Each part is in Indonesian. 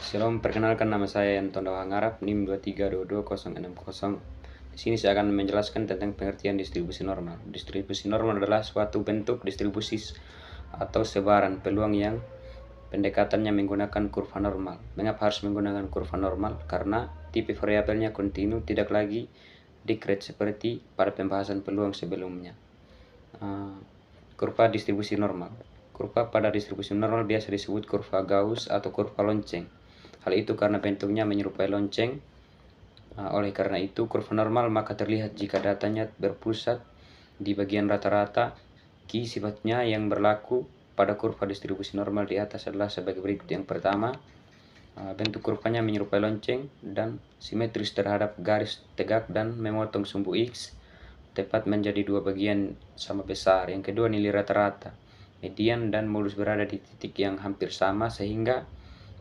Shalom, perkenalkan nama saya Anton Dawang Arab, NIM 2322060. Di sini saya akan menjelaskan tentang pengertian distribusi normal. Distribusi normal adalah suatu bentuk distribusi atau sebaran peluang yang pendekatannya menggunakan kurva normal. Mengapa harus menggunakan kurva normal? Karena tipe variabelnya kontinu, tidak lagi dekret seperti pada pembahasan peluang sebelumnya. Kurva distribusi normal. Kurva pada distribusi normal biasa disebut kurva Gauss atau kurva lonceng. Hal itu karena bentuknya menyerupai lonceng. Oleh karena itu, kurva normal maka terlihat jika datanya berpusat di bagian rata-rata. Sifatnya yang berlaku pada kurva distribusi normal di atas adalah sebagai berikut. Yang pertama, bentuk kurvanya menyerupai lonceng dan simetris terhadap garis tegak dan memotong sumbu X tepat menjadi dua bagian sama besar. Yang kedua, nilai rata-rata, median dan modus berada di titik yang hampir sama sehingga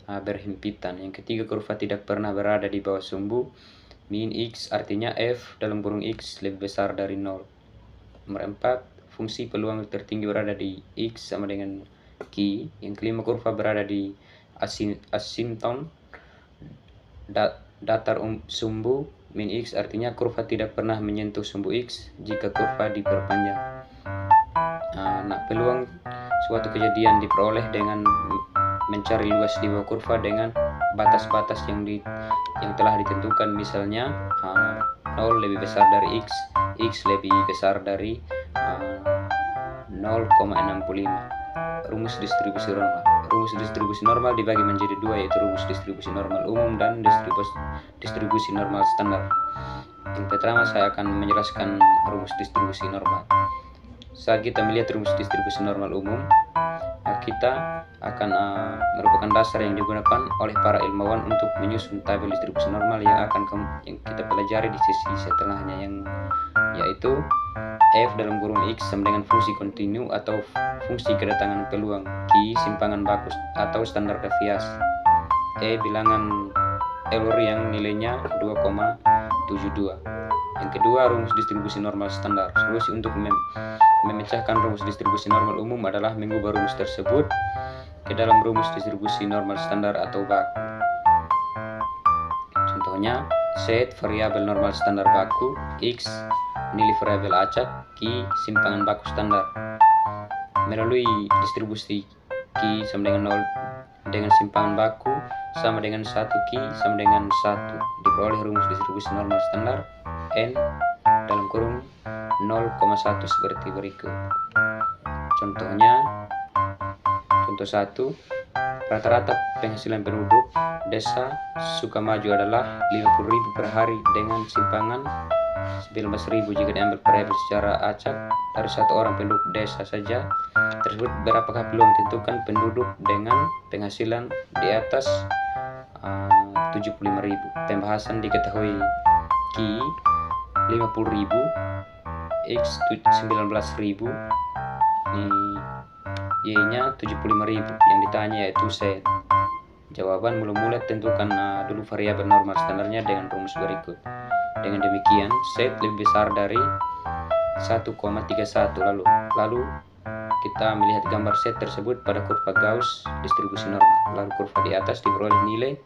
berhimpitan. Yang ketiga, kurva tidak pernah berada di bawah sumbu min X, artinya f dalam kurung X lebih besar dari 0. Nomor 4, fungsi peluang tertinggi berada di X sama dengan Q. Yang kelima, kurva berada di asinton datar sumbu min X, artinya kurva tidak pernah menyentuh sumbu X jika kurva diperpanjang. Peluang suatu kejadian diperoleh dengan mencari luas di bawah kurva dengan batas-batas yang telah ditentukan, misalnya 0 lebih besar dari X, X lebih besar dari 0,65. Rumus distribusi normal. Rumus distribusi normal dibagi menjadi dua, yaitu rumus distribusi normal umum dan distribusi normal standar. Yang pertama, saya akan menjelaskan rumus distribusi normal. Saat kita melihat rumus distribusi normal umum, kita akan merupakan dasar yang digunakan oleh para ilmuwan untuk menyusun tabel distribusi normal yang kita pelajari di sesi setelahnya, yaitu f dalam kurung X sama dengan fungsi kontinu atau fungsi kedatangan peluang, Q simpangan baku atau standar deviasi, E bilangan error yang nilainya 2,72. Yang kedua, rumus distribusi normal standar. Solusi untuk memecahkan rumus distribusi normal umum adalah mengubah rumus tersebut ke dalam rumus distribusi normal standar atau baku. Contohnya, set variabel normal standar baku X, nilai variabel acak Q simpangan baku standar. Melalui distribusi Q sama dengan 0 dengan simpangan baku sama dengan 1 Q sama dengan 1, diperoleh rumus distribusi normal standar N dalam kurung 0,1 seperti berikut. Contohnya, contoh 1, rata-rata penghasilan penduduk desa Sukamaju adalah 50.000 per hari dengan simpangan 19.000 jika diambil variabel secara acak dari satu orang penduduk desa saja tersebut. Berapakah peluang ditentukan penduduk dengan penghasilan di atas 75.000? Pembahasan diketahui Q 50.000, X 19.000, Y nya 75.000. Yang ditanya yaitu set. Jawaban mula-mula tentukan dulu variabel normal standarnya dengan rumus berikut. Dengan demikian, set lebih besar dari 1,31. Lalu kita melihat gambar set tersebut pada kurva Gauss distribusi normal. Lalu kurva di atas diperoleh nilai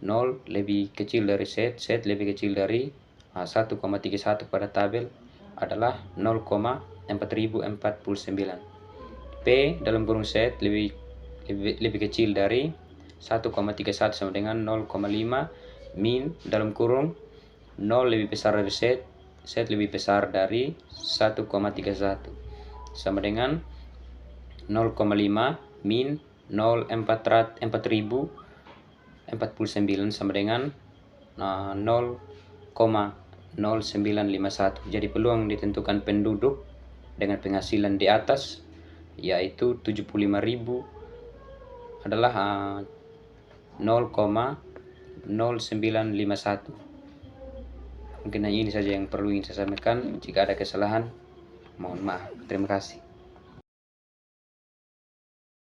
0 lebih kecil dari set lebih kecil dari 1,31 pada tabel adalah 0,4049. P dalam kurung set lebih kecil dari 1,31 sama dengan 0,5. Min dalam kurung 0 lebih besar dari set lebih besar dari 1,31 sama dengan 0,5 min 4049 sama dengan 0,0951. Jadi peluang ditentukan penduduk dengan penghasilan di atas yaitu 75.000 adalah 0,0951. Mungkin hanya ini saja yang perlu ingin saya sampaikan. Jika ada kesalahan, mohon maaf. Terima kasih.